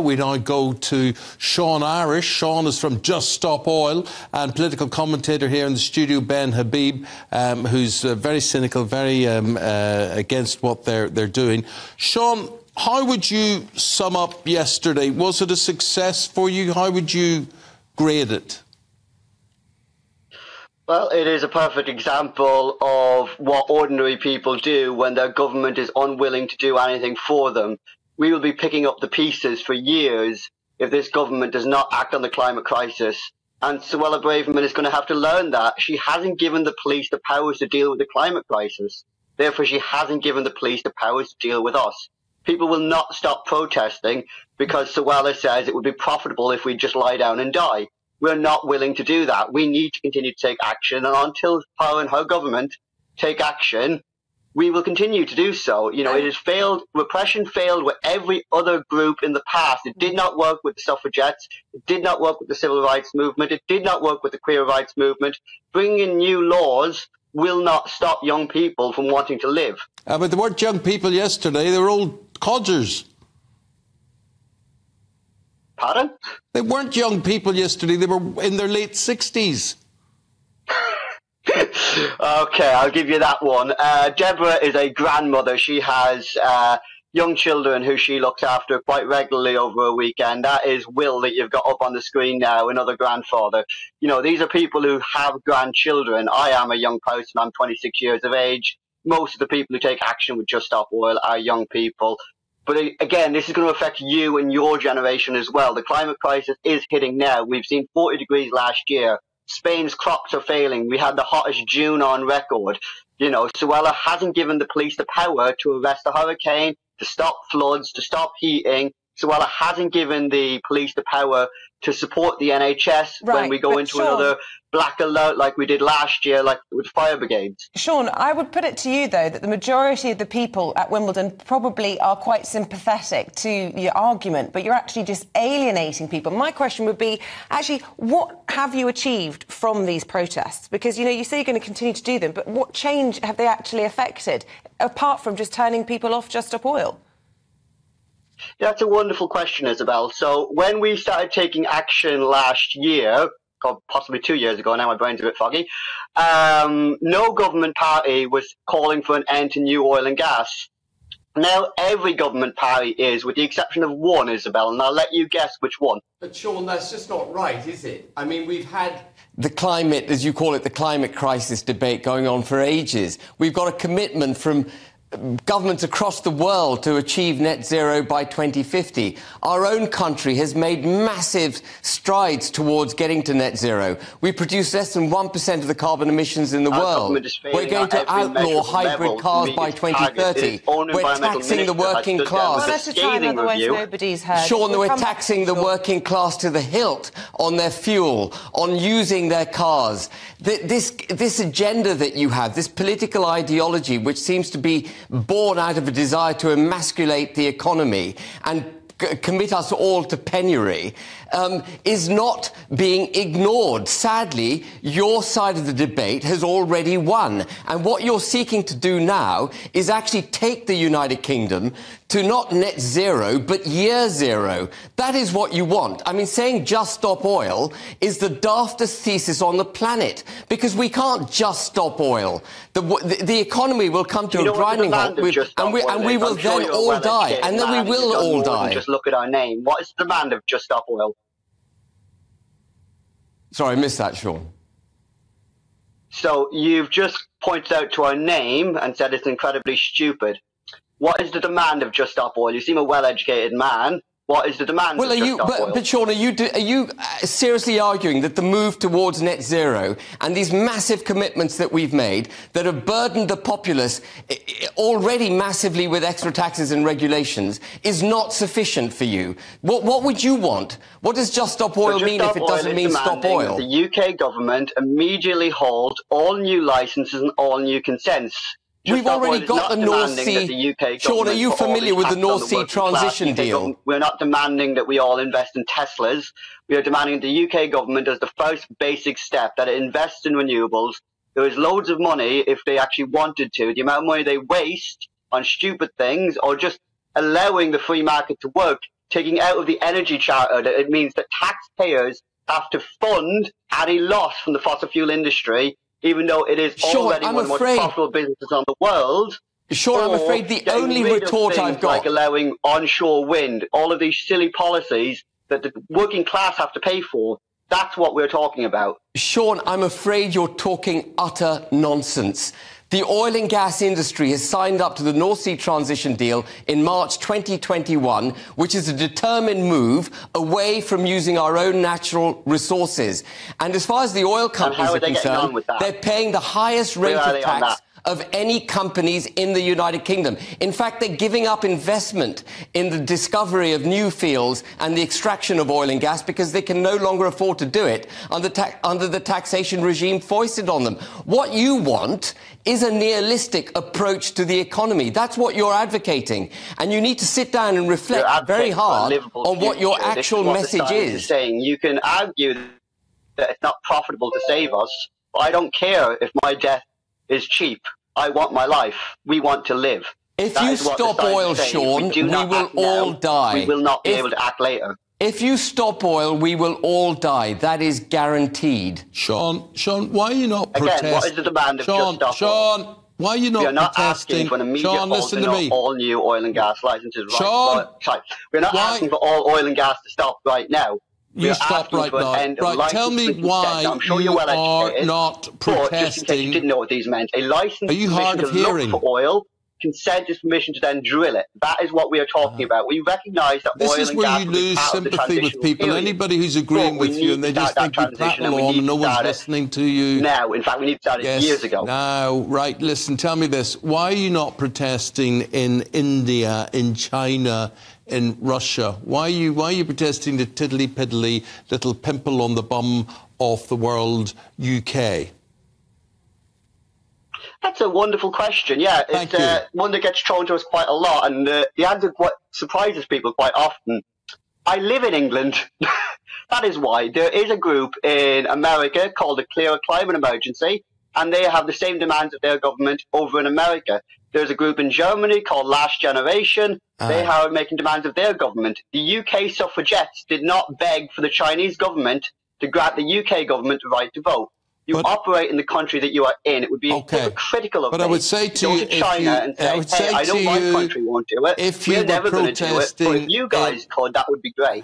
We now go to Sean Irish. Sean is from Just Stop Oil and political commentator here in the studio, Ben Habib, who's very cynical, very against what they're doing. Sean, how would you sum up yesterday? Was it a success for you? How would you grade it? Well, it is a perfect example of what ordinary people do when their government is unwilling to do anything for them. We will be picking up the pieces for years if this government does not act on the climate crisis. And Suella Braverman is going to have to learn that. She hasn't given the police the powers to deal with the climate crisis. Therefore, she hasn't given the police the powers to deal with us. People will not stop protesting because Suella says it would be profitable if we just lie down and die. We're not willing to do that. We need to continue to take action. And until her and her government take action, we will continue to do so. You know, it has failed. Repression failed with every other group in the past. It did not work with the suffragettes. It did not work with the civil rights movement. It did not work with the queer rights movement. Bringing in new laws will not stop young people from wanting to live. But they weren't young people yesterday. They were old codgers. Pardon? They weren't young people yesterday. They were in their late 60s. Okay, I'll give you that one. Deborah is a grandmother. She has young children who she looks after quite regularly over a weekend. That is Will that you've got up on the screen now, another grandfather. You know, these are people who have grandchildren. I am a young person. I'm 26 years of age. Most of the people who take action with Just Stop Oil are young people. But again, this is going to affect you and your generation as well. The climate crisis is hitting now. We've seen 40 degrees last year. Spain's crops are failing. We had the hottest June on record. You know, Suella hasn't given the police the power to arrest the hurricane, to stop floods, to stop heating. Suella hasn't given the police the power to support the NHS when we go into another black alert like we did last year, like with fire brigades. Sean, I would put it to you, though, that the majority of the people at Wimbledon probably are quite sympathetic to your argument, but you're actually just alienating people. My question would be, actually, what have you achieved from these protests? Because, you know, you say you're going to continue to do them, but what change have they actually affected, apart from just turning people off Just Stop Oil? Yeah, that's a wonderful question, Isabel. So when we started taking action last year, or possibly 2 years ago, now my brain's a bit foggy, no government party was calling for an end to new oil and gas. Now every government party is, with the exception of one, Isabel, and I'll let you guess which one. But Sean, that's just not right, is it? I mean, we've had the climate, as you call it, the climate crisis debate going on for ages. We've got a commitment from governments across the world to achieve net zero by 2050. Our own country has made massive strides towards getting to net zero. We produce less than 1% of the carbon emissions in the world. We're going to outlaw hybrid cars by 2030. We're taxing the working class. Sean, we're taxing the working class to the hilt on their fuel, on using their cars. This agenda that you have, this political ideology, which seems to be born out of a desire to emasculate the economy and commit us all to penury, is not being ignored. Sadly, your side of the debate has already won. And what you're seeking to do now is actually take the United Kingdom to not net zero, but year zero. That is what you want. I mean, saying Just Stop Oil is the daftest thesis on the planet, because we can't just stop oil. The economy will come to a grinding halt, and we will then all die. And then we will all die. Just look at our name. What is the demand of Just Stop Oil? Sorry, I missed that, Sean. So you've just pointed out to our name and said it's incredibly stupid. What is the demand of Just Stop Oil? You seem a well-educated man. What is the demand of Just Stop Oil? But Sean, are you seriously arguing that the move towards net zero and these massive commitments that we've made that have burdened the populace already massively with extra taxes and regulations is not sufficient for you? What would you want? What does Just Stop Oil mean if it doesn't mean stop oil? The UK government immediately holds all new licenses and all new consents. We've already got the North Sea. Sean, are you familiar with the North Sea transition deal? We're not demanding that we all invest in Teslas. We are demanding the UK government, as the first basic step, that it invests in renewables. There is loads of money if they actually wanted to. The amount of money they waste on stupid things or just allowing the free market to work taking out of the energy charter, that it means that taxpayers have to fund any loss from the fossil fuel industry, even though it is already one of the most profitable businesses on the world. Sure, I'm afraid the only retort I've got, like allowing onshore wind, all of these silly policies that the working class have to pay for. That's what we're talking about. Sean, I'm afraid you're talking utter nonsense. The oil and gas industry has signed up to the North Sea Transition Deal in March 2021, which is a determined move away from using our own natural resources. And as far as the oil companies are concerned, they're paying the highest rate of tax of any companies in the United Kingdom. In fact, they're giving up investment in the discovery of new fields and the extraction of oil and gas because they can no longer afford to do it under the taxation regime foisted on them. What you want is a nihilistic approach to the economy. That's what you're advocating. And you need to sit down and reflect very hard on what your actual message is. Saying you can argue that it's not profitable to save us, but I don't care if my death is cheap. I want my life. We want to live. If you stop oil, Sean, we will all die. We will not be able to act later. If you stop oil, we will all die. That is guaranteed. Sean, why are you not protesting? Again, what is the demand of just stop Sean, why are you not protesting? We are not asking for an immediate listen to me. all new oil and gas licenses. We're not asking for all oil and gas to stop right now. You stop right now. Right, tell me why you are not protesting. But just in case you didn't know what these meant, a license permission to look for oil, consent is permission to then drill it. That is what we are talking about. We recognise that oil and gas This is where you lose sympathy with people. Anybody who's agreeing with you and they just think you prattle on and no one's listening to you. Now, in fact, we need to start it years ago. Now, right, listen, tell me this. Why are you not protesting in India, in China, in Russia? Why are you protesting the tiddly-piddly little pimple on the bum of the world, UK? That's a wonderful question. Yeah, it's one that gets thrown to us quite a lot, and the answer quite surprises people quite often. I live in England. That is why. There is a group in America called the Clear Climate Emergency, and they have the same demands of their government over in America. There's a group in Germany called Last Generation. They are making demands of their government. The UK suffragettes did not beg for the Chinese government to grant the UK government the right to vote. You operate in the country that you are in. It would be hypocritical of me I would say to you, to China and say, hey, I know my country won't do it. If you We're never going to do it. But if you guys could, that would be great.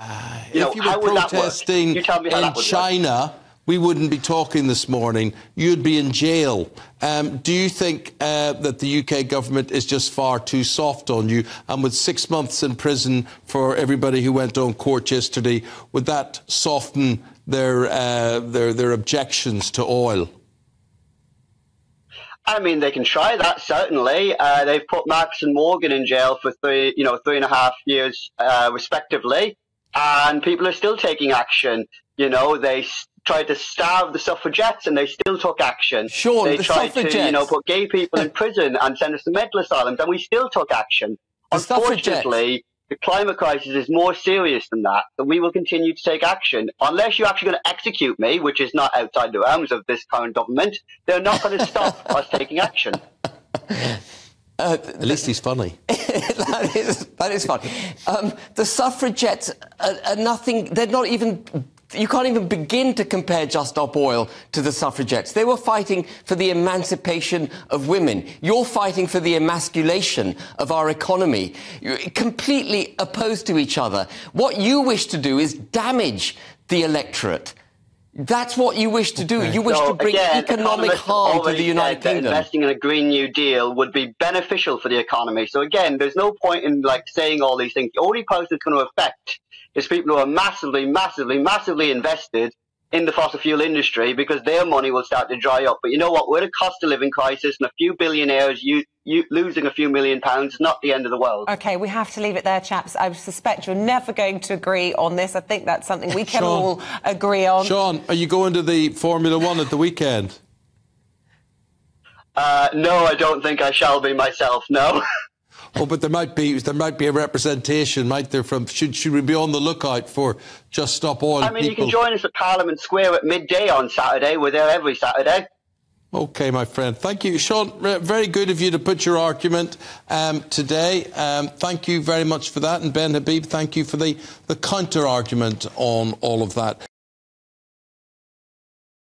If you were protesting in China, we wouldn't be talking this morning. You'd be in jail. Do you think that the UK government is just far too soft on you? And with 6 months in prison for everybody who went on court yesterday, would that soften their objections to oil? I mean, they can try that, certainly. They've put Marcus and Morgan in jail for 3.5 years, respectively. And people are still taking action. You know, they tried to starve the suffragettes and they still took action. Sure, they tried to, put gay people in prison and send us to mental asylums, and we still took action. Unfortunately, the climate crisis is more serious than that, so we will continue to take action. Unless you're actually going to execute me, which is not outside the realms of this current government, they're not going to stop us taking action. At least he's funny. that is funny. The suffragettes are nothing. They're not even. You can't even begin to compare Just Stop Oil to the suffragettes. They were fighting for the emancipation of women. You're fighting for the emasculation of our economy. You're completely opposed to each other. What you wish to do is damage the electorate. That's what you wish to do. You wish to bring economic harm to the United Kingdom. Investing in a Green New Deal would be beneficial for the economy. So again, there's no point in saying all these things. The only person it's going to affect is people who are massively, massively, massively invested in the fossil fuel industry, because their money will start to dry up. But you know what? We're in a cost of living crisis, and a few billionaires losing a few £1 million is not the end of the world. OK, we have to leave it there, chaps. I suspect you're never going to agree on this. I think that's something we can all agree on. Sean, are you going to the Formula One at the weekend? No, I don't think I shall be myself, no. Oh, but there might be a representation, might there? Should we be on the lookout for Just Stop Oil? I mean, you can join us at Parliament Square at midday on Saturday. We're there every Saturday. OK, my friend. Thank you. Sean, very good of you to put your argument today. Thank you very much for that. And Ben Habib, thank you for the counter-argument on all of that.